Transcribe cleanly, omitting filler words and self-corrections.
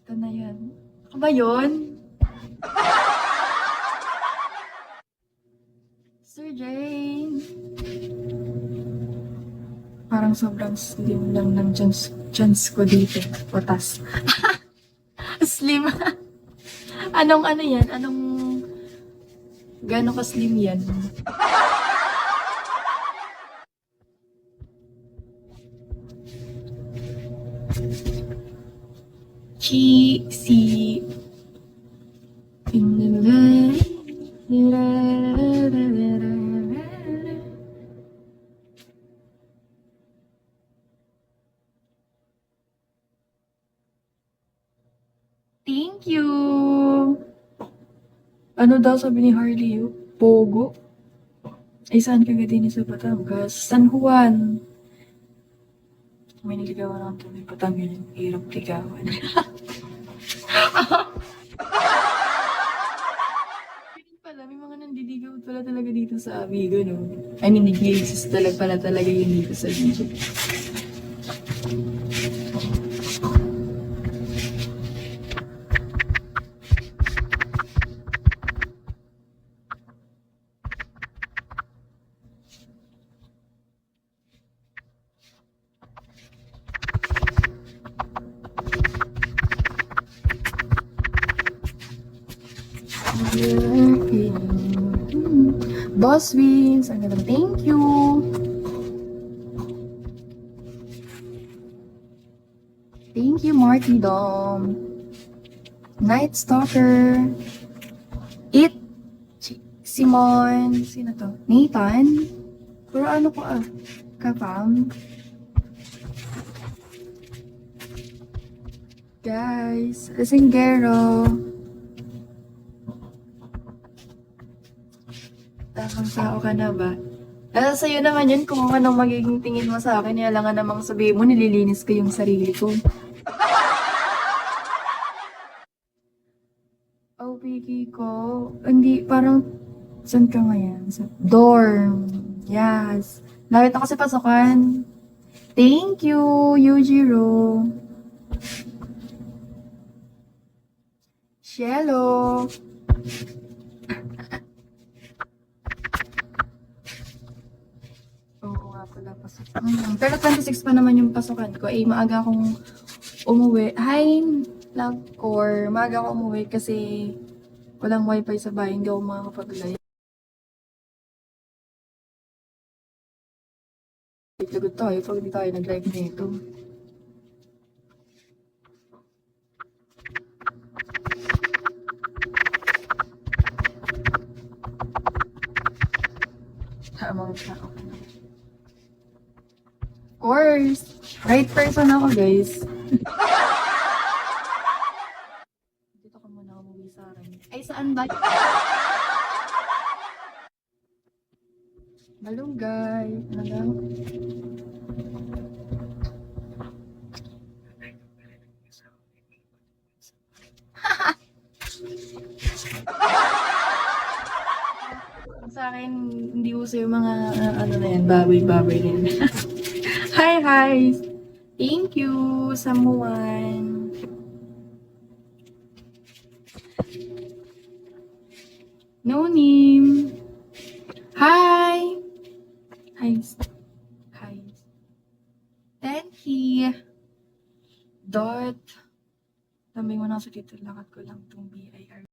Ito na yan. Ako ba yun? Sir Jane. Parang sobrang slim lang ng chance ko dito. Potas. Slim. Anong ano yan? Anong gano'n ka slim yan? Si Thank you! Ano daw sabi ni Harley? Pogo? Ay, saan ka din sa Batangas? San Juan. May niligawan ako ito. May Batangas yung hirap ligawan. Ganun pala, may mga nandiligaw pala talaga dito sa Amigo, no? I mean, nag-exist talaga yun dito sa video. Boss Wins, ang ganda. Thank you. Thank you, Marty Dom. Night Stalker. It. Simon. Sino to? Nathan. Pero ano ko Kapam. Guys. Lasinggero. Tamang tao ka na ba? Sa'yo naman yun kung anong magiging tingin mo sa akin. Kailangan namang sabihin mo, nililinis ko yung sarili ko. Oh, Piki ko. Hindi, parang, saan ka ngayon? Sa dorm. Yes. Lawit ako sa pasukan. Thank you, Yujiro. Cielo. Oo nga pala, pasukan. Pero 26 pa naman yung pasukan ko. Eh, maaga akong umuwi. Hi, love core. Maaga ako umuwi kasi walang wifi sa bahay. Hindi ako makakapag-live. Lagot tayo pag di tayo nag-live nito. Tamang tao. Of course. Right person ako, guys. Dito ka muna umuwi sa akin. Ay, saan ba? Malunggay. Ano daw? Sa akin, hindi uso yung mga ano na yan, baboy-baboy na yan. Hi! Thank you, someone. No name. Hi! Hi. Tenki. Dot. Tambay mo na sa dito. Lakad ko lang itong BIR.